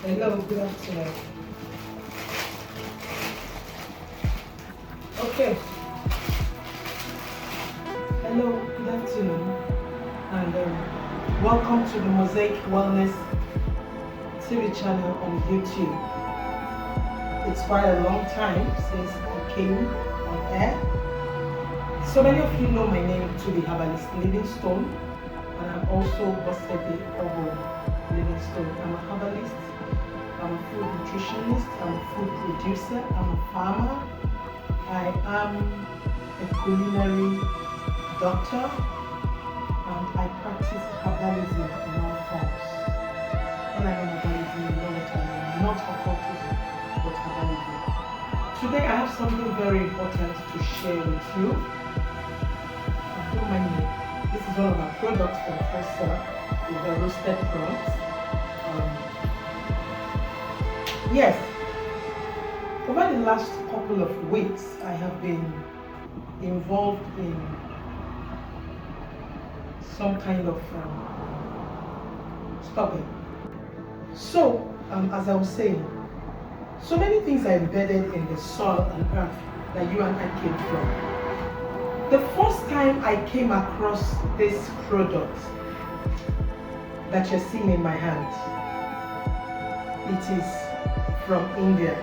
Hello, good afternoon. Okay. Hello, good afternoon, and welcome to the Mosaic Wellness TV channel on YouTube. It's quite a long time since I came on air. So many of you know my name to the herbalist Livingstone, and I'm also Bosebe Obo Livingstone. I'm a herbalist, I'm a food nutritionist, I'm a food producer, I'm a farmer, I am a culinary doctor, and I practice herbalism in all forms. When I mean herbalism, you know what I mean, not occultism, but herbalism. Today I have something very important to share with you. Don't mind me. This is one of our products for the first sir, is the roasted prawns. Yes, over the last couple of weeks, I have been involved in some kind of stubborn. So, as I was saying, so many things are embedded in the soil and earth that you and I came from. The first time I came across this product that you're seeing in my hand, it is from India.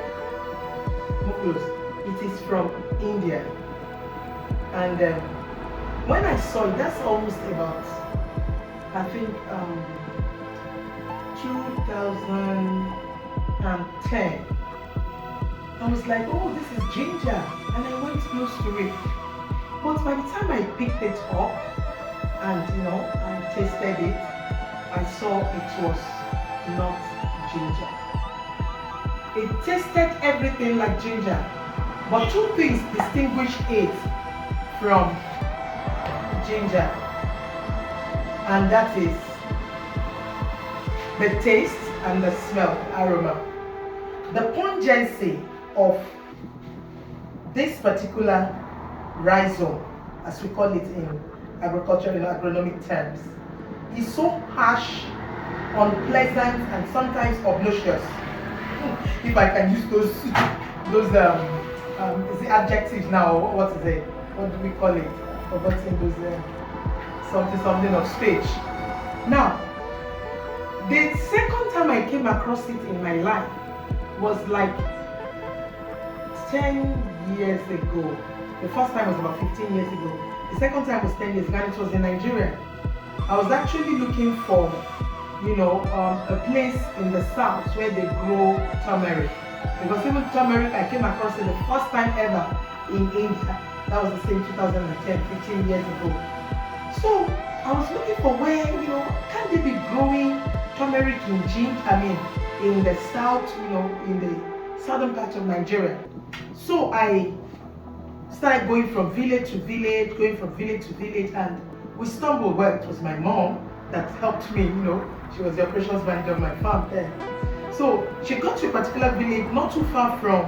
It is from India. And when I saw it, that's almost about, I think, 2010. I was like, oh, this is ginger, and I went close to it. But by the time I picked it up and I tasted it, I saw it was not ginger. It tasted everything like ginger, but two things distinguish it from ginger, and that is the taste and the smell, aroma. The pungency of this particular rhizome, as we call it in agriculture, in agronomic terms, is so harsh, unpleasant, and sometimes obnoxious. If I can use those is it adjectives now, or what is it? What do we call it? I've forgotten those something of speech. Now, the second time I came across it in my life was like 10 years ago. The first time was about 15 years ago. The second time was 10 years ago, and it was in Nigeria. I was actually looking for a place in the south where they grow turmeric. Because even turmeric, I came across it the first time ever in India. That was the same 2010, 15 years ago. So I was looking for where, can they be growing turmeric in the south, in the southern part of Nigeria. So I started going from village to village, and we stumbled. Well, it was my mom that helped me, she was the operations manager of my farm there. So she got to a particular village not too far from,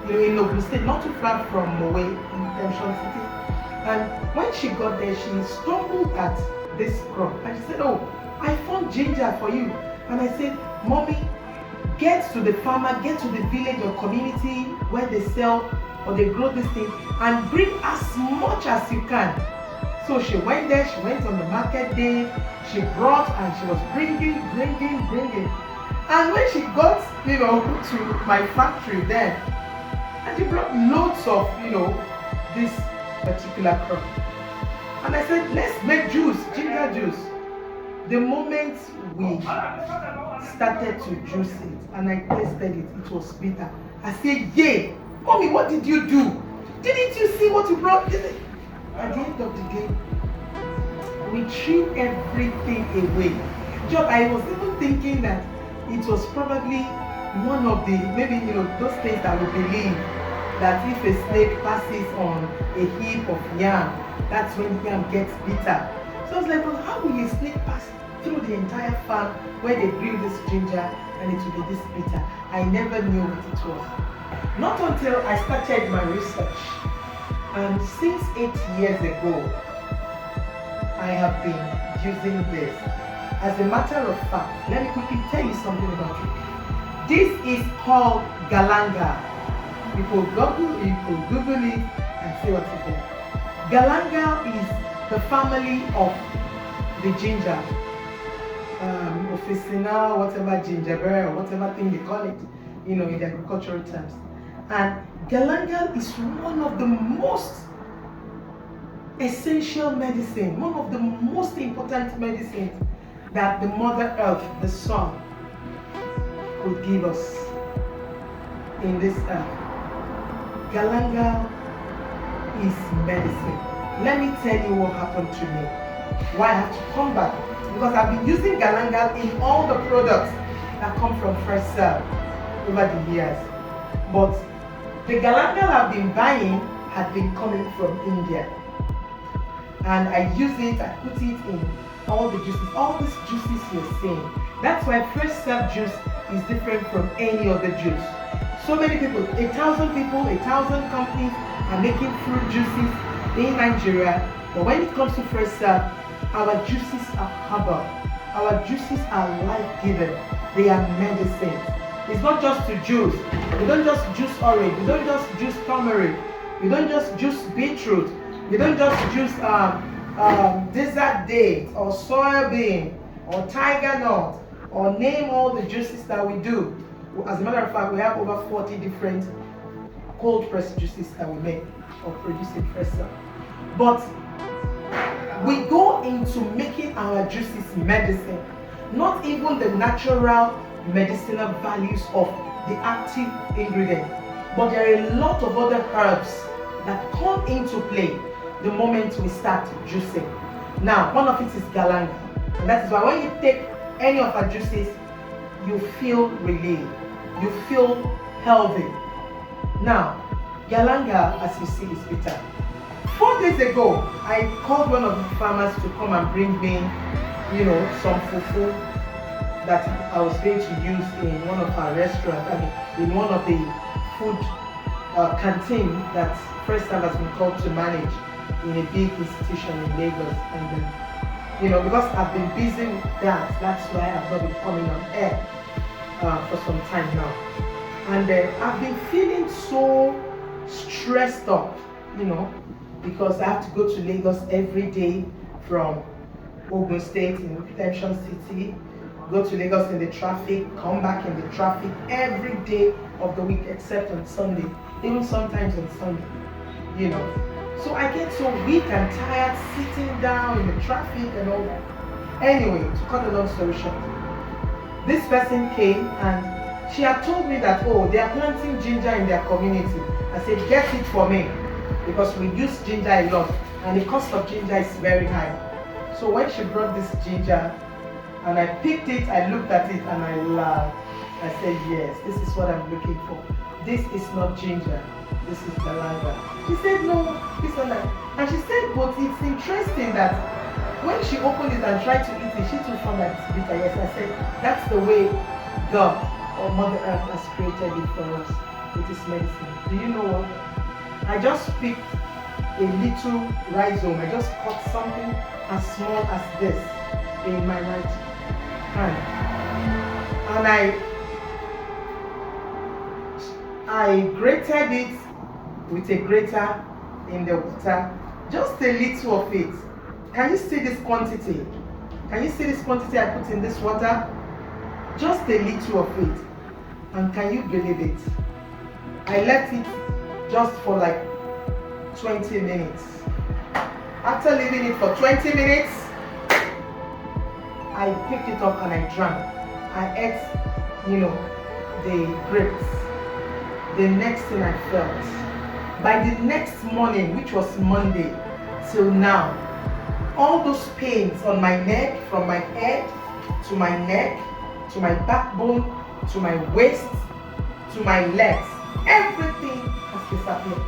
in Ogun State, not too far from Mowe in Osun City. And when she got there, she stumbled at this crop and she said, oh, I found ginger for you. And I said, Mommy, get to the farmer, get to the village or community where they sell or they grow this thing and bring as much as you can. So she went there, she went on the market day, she brought and she was bringing. And when she got, to my factory then, and she brought loads of, this particular crop. And I said, let's make juice, ginger juice. The moment we started to juice it and I tasted it, it was bitter. I said, yay, Mommy, what did you do? Didn't you see what you brought? At the end of the day, we threw everything away. I was even thinking that it was probably one of the, maybe, those things that we believe that if a snake passes on a heap of yam, that's when yam gets bitter. So I was like, well, how will a snake pass through the entire farm where they grew this ginger and it will be this bitter? I never knew what it was. Not until I started my research. And since 8 years ago, I have been using this. As a matter of fact, let me quickly tell you something about it. This is called Galangal. You could Google it and see what it is. Galangal is the family of the ginger. Officinarum, whatever, Zingiberaceae, or whatever thing they call it, in the agricultural terms. And Galangal is one of the most essential medicine, one of the most important medicines that the Mother Earth, the Sun, could give us in this earth. Galangal is medicine. Let me tell you what happened to me. Why I have to come back. Because I've been using Galangal in all the products that come from Fresh Cell over the years. But the Galangal I've been buying had been coming from India. And I use it, I put it in all the juices. All these juices you're seeing. That's why Fresh Cell juice is different from any other juice. So many people, 1,000 people, 1,000 companies are making fruit juices in Nigeria. But when it comes to Fresh Cell, our juices are herbal. Our juices are life-giving. They are medicine. It's not just to juice. We don't just juice orange. We don't just juice turmeric. We don't just juice beetroot. We don't just juice desert date or soybean or tiger nut or name all the juices that we do. As a matter of fact, we have over 40 different cold pressed juices that we make or produce in Fresh Cell. But we go into making our juices medicine, not even the natural medicinal values of the active ingredient, but there are a lot of other herbs that come into play the moment we start juicing. Now, one of it is Galangal, and that is why when you take any of our juices, you feel relieved, you feel healthy. Now, Galangal, as you see, is bitter. 4 days ago, I called one of the farmers to come and bring me, some fufu that I was going to use in one of our restaurants, in one of the food canteen that Fresh Cell has been called to manage in a big institution in Lagos. And because I've been busy with that, that's why I've not been coming on air for some time now. And I've been feeling so stressed up, because I have to go to Lagos every day from Ogun State in Redemption City, go to Lagos in the traffic, come back in the traffic every day of the week except on Sunday, even sometimes on Sunday, So I get so weak and tired sitting down in the traffic and all that. Anyway, to cut a long story short, this person came and she had told me that, they are planting ginger in their community. I said, get it for me, because we use ginger a lot and the cost of ginger is very high. So when she brought this ginger and I picked it, I looked at it and I laughed. I said, yes, this is what I'm looking for. This is not ginger, this is Galangal. She said, no, this and that. And she said, but it's interesting that when she opened it and tried to eat it, she too found that it's bitter. Yes, I said, that's the way God or Mother Earth has created it for us. It is medicine. Do you know what? I just picked a little rhizome. I just cut something as small as this in my right hand. And I grated it with a grater in the water. Just a little of it. Can you see this quantity? Can you see this quantity I put in this water? Just a little of it. And can you believe it? I left it just for like 20 minutes. After leaving it for 20 minutes, I picked it up and I drank. I ate, the grapes. The next thing I felt, by the next morning, which was Monday, till now, all those pains on my neck, from my head to my neck, to my backbone, to my waist, to my legs, everything has disappeared.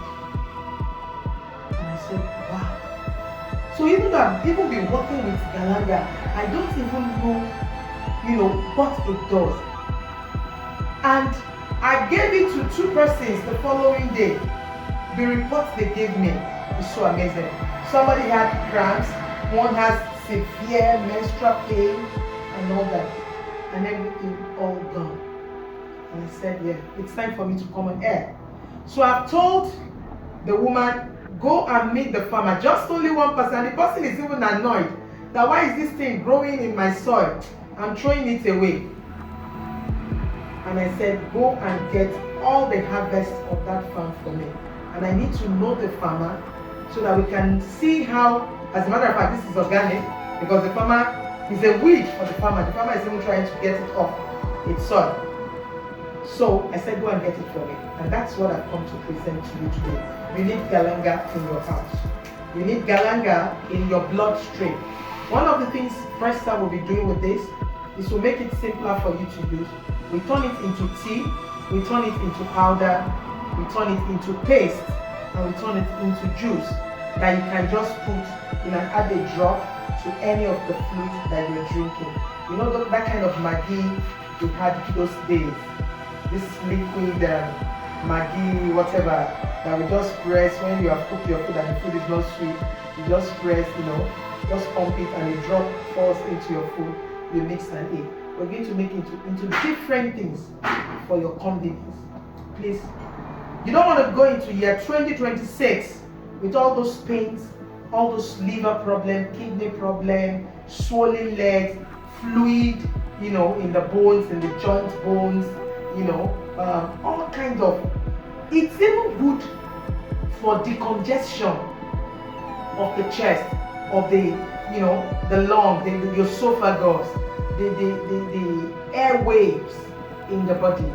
And I said, wow. So even though I've even been working with Galangal, I don't even know, what it does. And I gave it to 2 persons the following day. The report they gave me is so amazing. Somebody had cramps, One has severe menstrual pain and all that, and everything all gone. And I said, yeah, it's time for me to come on air. So I've told the woman, go and meet the farmer. Just only one person. The person is even annoyed that why is this thing growing in my soil? I'm throwing it away. And I said, go and get all the harvest of that farm for me. And I need to know the farmer so that we can see how, as a matter of fact, this is organic, because the farmer is a weed for the farmer. The farmer is even trying to get it off its soil. So I said, go and get it for me. And that's what I've come to present to you today. You need Galangal in your house. You need Galangal in your bloodstream. One of the things Fresh Start will be doing with this is to make it simpler for you to use. We turn it into tea, we turn it into powder, we turn it into paste, and we turn it into juice that you can just put in and add a drop to any of the fluid that you're drinking. You know that kind of Maggi we had those days. This liquid Maggi, whatever, that we just press when you have cooked your food and the food is not sweet. You just press, just pump it and a drop falls into your food. You mix and eat. We're going to make it into different things for your convenience. Please, you don't want to go into year 2026 with all those pains, all those liver problem, kidney problem, swollen legs, fluid, in the bones, in the joint bones, all kinds of. It's even good for decongestion of the chest, of the lung, the esophagus, the airwaves in the body,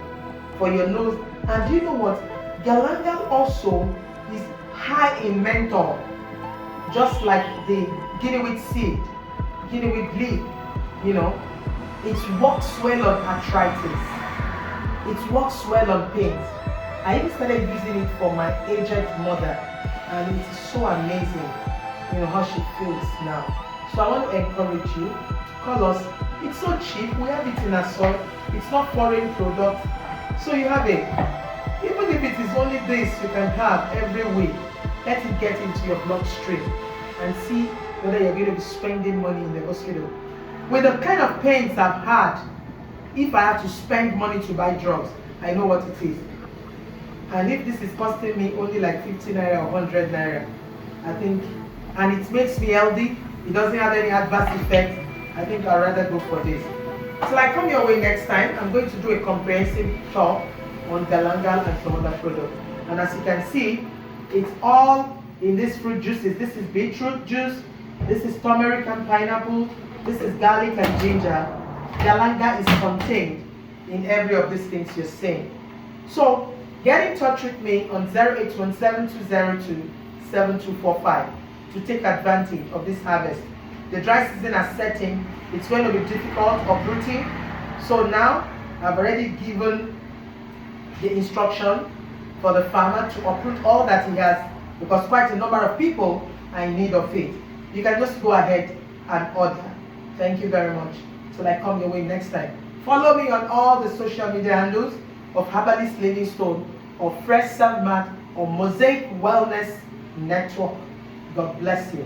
for your nose. And do you know what? Galangal also is high in menthol, just like the guinea seed, guinea leaf. It works well on arthritis. It works well on pains. I even started using it for my aged mother, and it is so amazing, how she feels now. So I want to encourage you, call us. It's so cheap. We have it in our soil. It's not foreign product, so you have it. Even if it is only this you can have every week, let it get into your bloodstream and see whether you're going to be spending money in the hospital. With the kind of pains I've had, if I have to spend money to buy drugs, I know what it is. And if this is costing me only like 50 naira or 100 naira, I think, and it makes me healthy, it doesn't have any adverse effects, I think I'd rather go for this. So I come your way next time, I'm going to do a comprehensive talk on Galangal and some other products. And as you can see, it's all in these fruit juices. This is beetroot juice, this is turmeric and pineapple, this is garlic and ginger. Galangal is contained in every of these things you're saying. So get in touch with me on 08172027245 to take advantage of this harvest. The dry season is setting. It's going to be difficult uprooting. So now I've already given the instruction for the farmer to uproot all that he has, because quite a number of people are in need of it. You can just go ahead and order. Thank you very much. Till I come your way next time. Follow me on all the social media handles of Herbalist Livingstone, or Fresh Start or Mosaic Wellness Network. God bless you.